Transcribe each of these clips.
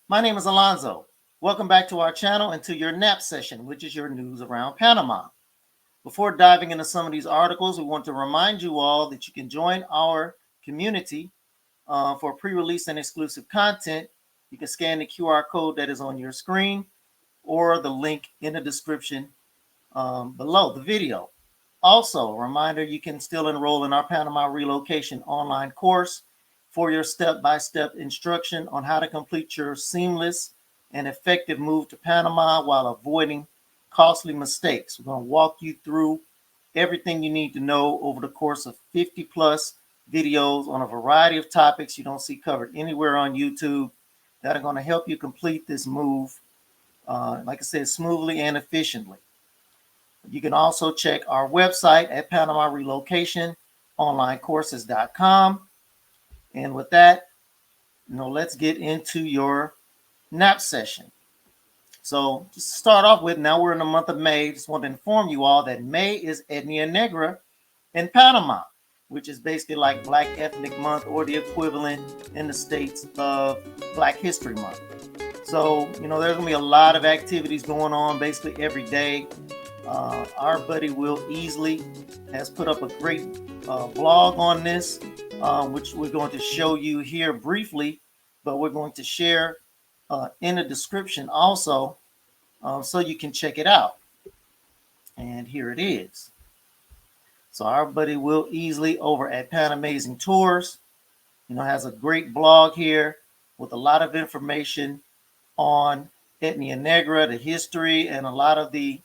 My name is Alonzo. Welcome back to our channel and to your nap session, which is your news around Panama. Before diving into some of these articles, we want to remind you all that you can join our community for pre-release and exclusive content. You can scan the QR code that is on your screen or the link in the description below the video. Also, a reminder, you can still enroll in our Panama relocation online course for your step-by-step instruction on how to complete your seamless and effective move to Panama while avoiding costly mistakes. We're going to walk you through everything you need to know over the course of 50 plus videos on a variety of topics you don't see covered anywhere on YouTube that are going to help you complete this move, like I said, smoothly and efficiently. You can also check our website at Panama Relocation onlinecourses.com. And with that, let's get into your nap session. So just to start off with, now we're in the month of May. Just want to inform you all that May is Etnia Negra in Panama, which is basically like Black Ethnic Month or the equivalent in the States of Black History Month. So, there's going to be a lot of activities going on basically every day. Our buddy Will Easley has put up a great blog on this, which we're going to show you here briefly, but we're going to share in the description also so you can check it out. And here it is. So our buddy Will Easley over at Pan Amazing Tours, has a great blog here with a lot of information on Etnia Negra, the history, and a lot of the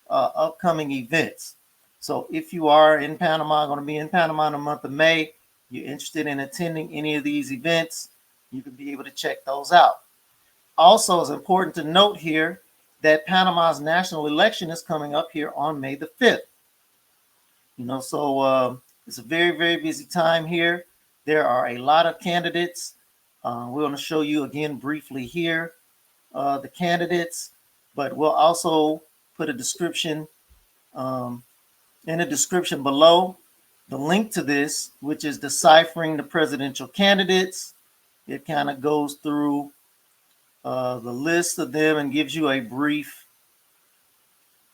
upcoming events. So if you are in Panama, going to be in Panama in the month of May, you're interested in attending any of these events, you can be able to check those out. Also, it's important to note here that Panama's national election is coming up here on May the 5th. So it's a very, very busy time here. There are a lot of candidates. We're going to show you again briefly here the candidates, but we'll also put a description in the description below, the link to this, which is Deciphering the Presidential Candidates. It kind of goes through the list of them and gives you a brief,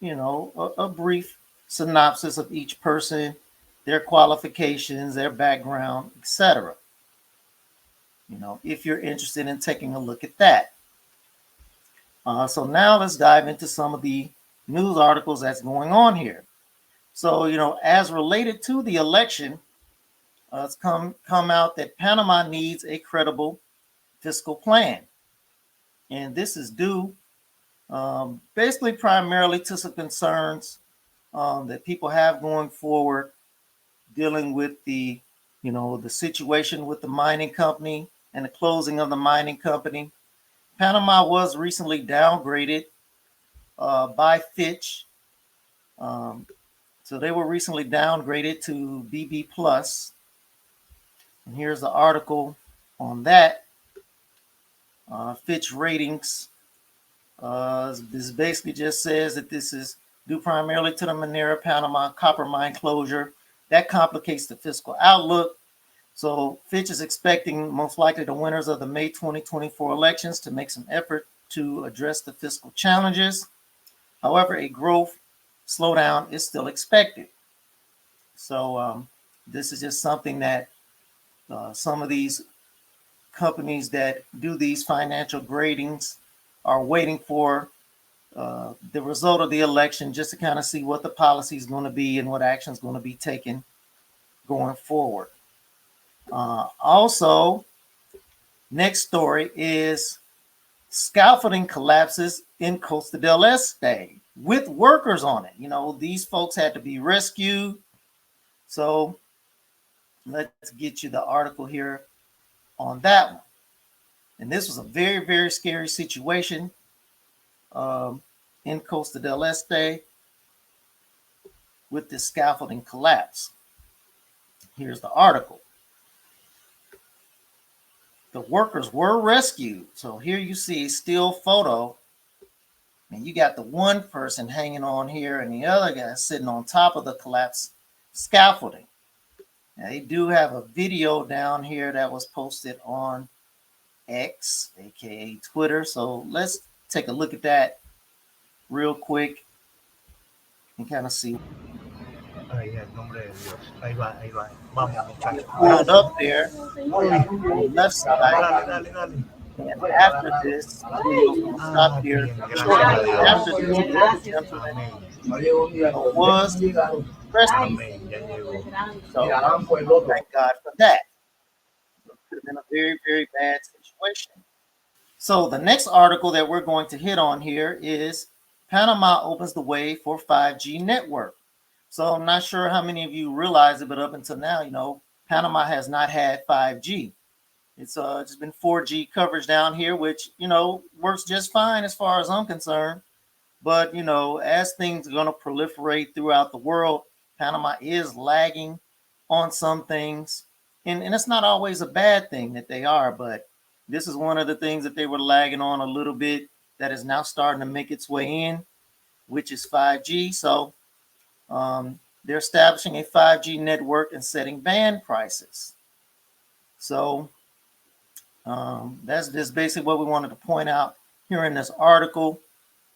a brief synopsis of each person, their qualifications, their background, etc. If you're interested in taking a look at that. So now let's dive into some of the news articles that's going on here. So, as related to the election, it's come out that Panama needs a credible fiscal plan. And this is due basically primarily to some concerns that people have going forward dealing with the situation with the mining company and the closing of the mining company. Panama was recently downgraded by Fitch. So they were recently downgraded to BB+. And here's the article on that. Fitch Ratings. This basically just says that this is due primarily to the Minera Panama copper mine closure. That complicates the fiscal outlook. So Fitch is expecting most likely the winners of the May 2024 elections to make some effort to address the fiscal challenges. However, a growth slowdown is still expected. So this is just something that some of these companies that do these financial gradings are waiting for the result of the election just to kind of see what the policy is going to be and what action is going to be taken going forward. Also, next story is scaffolding collapses in Costa Del Este with workers on it. These folks had to be rescued. So let's get you the article here on that one. And this was a very, very scary situation in Costa del Este with this scaffolding collapse. Here's the article. The workers were rescued. So here you see a still photo. And you got the one person hanging on here and the other guy sitting on top of the collapsed scaffolding. Now, they do have a video down here that was posted on X, aka Twitter. So let's take a look at that real quick and kind of see. Ay, en nombre de Dios. Ahí va, ahí va. Vamos, muchachos. Pulled Gracias. up there Uy, on the left side. dale, dale, dale. And after this, we're going to stop Ah, here bien, gracias shortly a Dios. after this, ladies and gentlemen, Amén. was press release. Amén, ya llegó. So thank God for that. It could have been a very, very bad situation. So the next article that we're going to hit on here is Panama opens the way for 5G network. So I'm not sure how many of you realize it, but up until now, Panama has not had 5G. It's just been 4G coverage down here, which works just fine as far as I'm concerned. But as things are going to proliferate throughout the world, Panama is lagging on some things, and it's not always a bad thing that they are. But this is one of the things that they were lagging on a little bit that is now starting to make its way in, which is 5G. So they're establishing a 5G network and setting band prices. So that's just basically what we wanted to point out here in this article.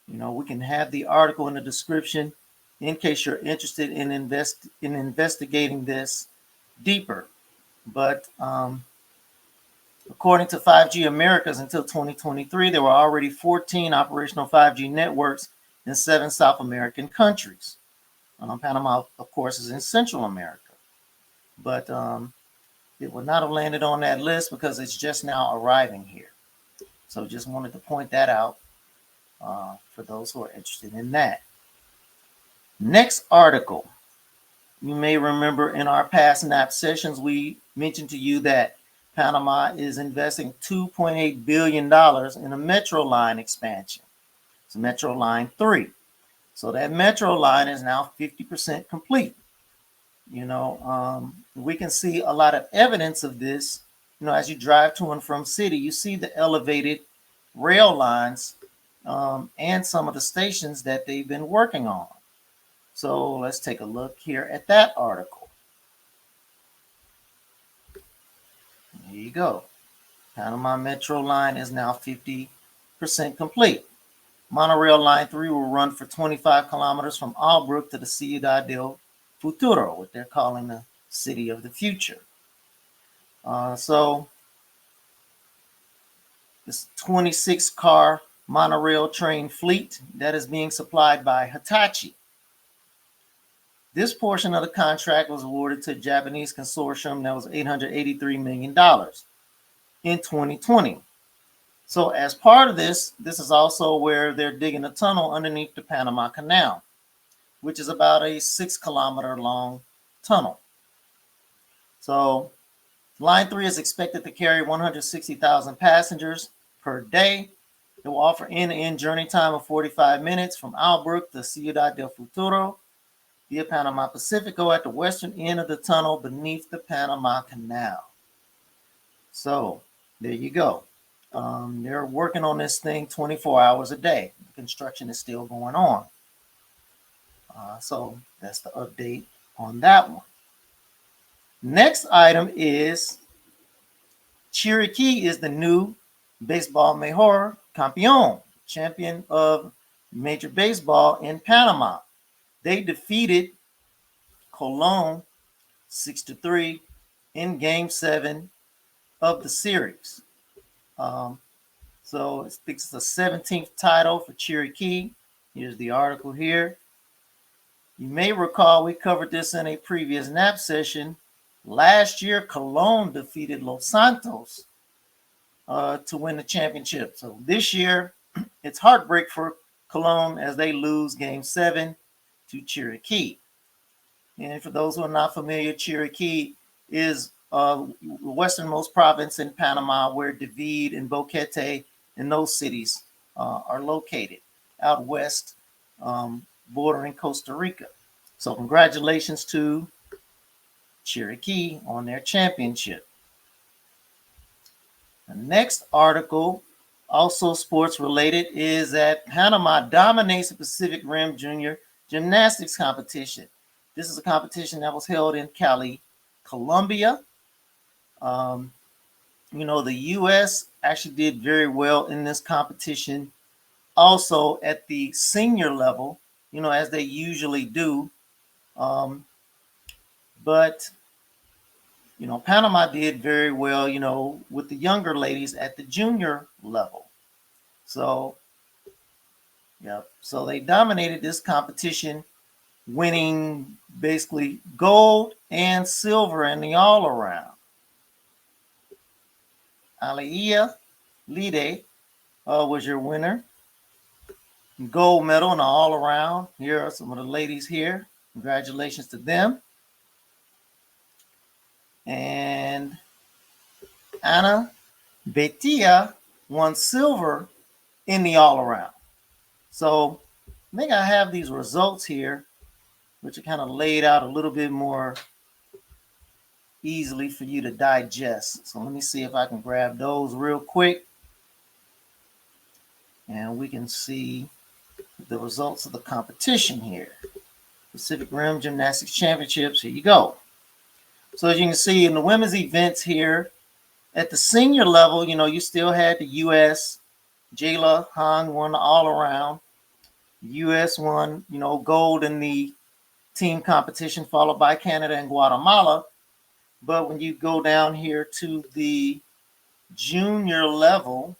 We can have the article in the description in case you're interested in investigating this deeper. But according to 5G Americas, until 2023, there were already 14 operational 5G networks in 7 South American countries. Panama, of course, is in Central America. But it would not have landed on that list because it's just now arriving here. So just wanted to point that out for those who are interested in that. Next article. You may remember in our past NAP sessions, we mentioned to you that Panama is investing $2.8 billion in a metro line expansion. It's Metro Line 3. So that metro line is now 50% complete. We can see a lot of evidence of this. As you drive to and from city, you see the elevated rail lines and some of the stations that they've been working on. So let's take a look here at that article. There you go. Panama Metro line is now 50% complete. Monorail Line 3 will run for 25 kilometers from Albrook to the Ciudad del Futuro, what they're calling the city of the future. So this 26-car monorail train fleet that is being supplied by Hitachi. This portion of the contract was awarded to a Japanese consortium that was $883 million in 2020. So as part of this is also where they're digging a tunnel underneath the Panama Canal, which is about a 6-kilometer long tunnel. So Line 3 is expected to carry 160,000 passengers per day. It will offer end-to-end journey time of 45 minutes from Albrook to Ciudad del Futuro via Panama Pacifico at the western end of the tunnel beneath the Panama Canal. So there you go. They're working on this thing 24 hours a day. The construction is still going on. So that's the update on that one. Next item is Chiriquí is the new Baseball Mejor Campeón, champion of Major Baseball in Panama. They defeated Colón 6-3 in Game 7 of the series. So it's the 17th title for Chiriquí. Here's the article here. You may recall we covered this in a previous NAP session. Last year, Colón defeated Los Santos to win the championship. So this year, it's heartbreak for Colón as they lose Game 7 to Chiriquí. And for those who are not familiar, Chiriquí is the westernmost province in Panama, where David and Boquete and those cities are located out west, bordering Costa Rica. So congratulations to Chiriquí on their championship. The next article, also sports related, is that Panama dominates the Pacific Rim Junior Gymnastics competition. This is a competition that was held in Cali, Colombia. the U.S. actually did very well in this competition. Also at the senior level, as they usually do. But Panama did very well, with the younger ladies at the junior level. So, yeah, so they dominated this competition, winning basically gold and silver in the all around. Etnia Negra was your winner. Gold medal in the all around. Here are some of the ladies here. Congratulations to them. And Anna Betia won silver in the all around. So I think I have these results here, which are kind of laid out a little bit more easily for you to digest. So let me see if I can grab those real quick. And we can see the results of the competition here. Pacific Rim Gymnastics Championships. Here you go. So as you can see in the women's events here, at the senior level, you still had the U.S. Jayla Hong won all around. U.S. won, gold in the team competition, followed by Canada and Guatemala. But when you go down here to the junior level,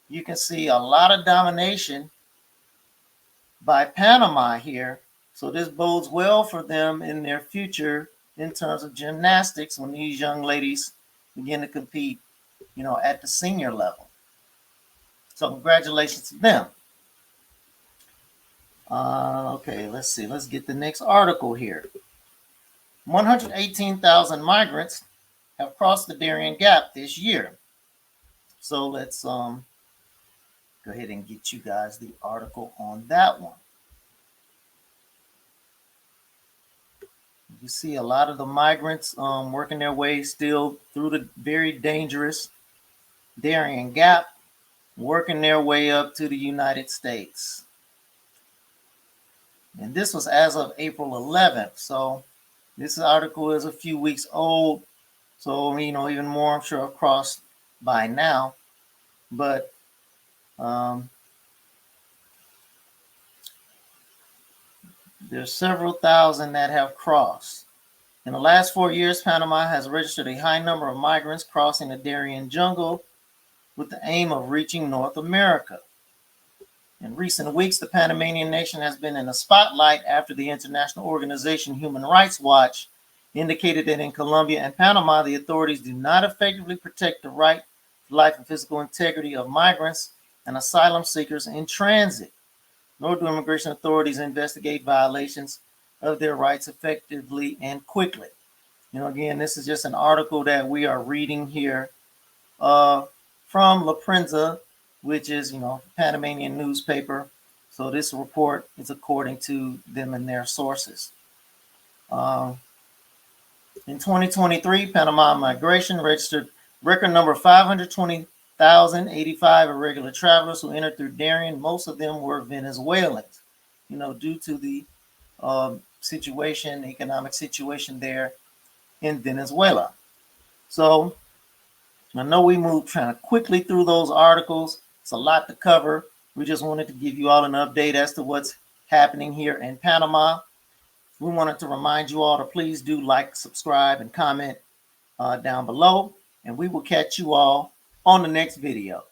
you can see a lot of domination by Panama here. So this bodes well for them in their future in terms of gymnastics when these young ladies begin to compete, at the senior level. So congratulations to them. Okay, let's see. Let's get the next article here. 118,000 migrants have crossed the Darien Gap this year. So let's go ahead and get you guys the article on that one. You see a lot of the migrants working their way still through the very dangerous Darien Gap, working their way up to the United States. And this was as of April 11th. So this article is a few weeks old. So, even more, I'm sure, have crossed by now. But there's several thousand that have crossed. In the last 4 years, Panama has registered a high number of migrants crossing the Darien jungle with the aim of reaching North America. In recent weeks, the Panamanian nation has been in the spotlight after the international organization Human Rights Watch indicated that in Colombia and Panama, the authorities do not effectively protect the right to life and physical integrity of migrants and asylum seekers in transit, nor do immigration authorities investigate violations of their rights effectively and quickly. Again, this is just an article that we are reading here from La Prensa, which is, Panamanian newspaper. So this report is according to them and their sources. In 2023, Panama Migration registered record number 520,085 irregular travelers who entered through Darien. Most of them were Venezuelans, due to the economic situation there in Venezuela. So I know we moved kind of quickly through those articles. It's a lot to cover. We just wanted to give you all an update as to what's happening here in Panama. We wanted to remind you all to please do like, subscribe, and comment down below. And we will catch you all on the next video.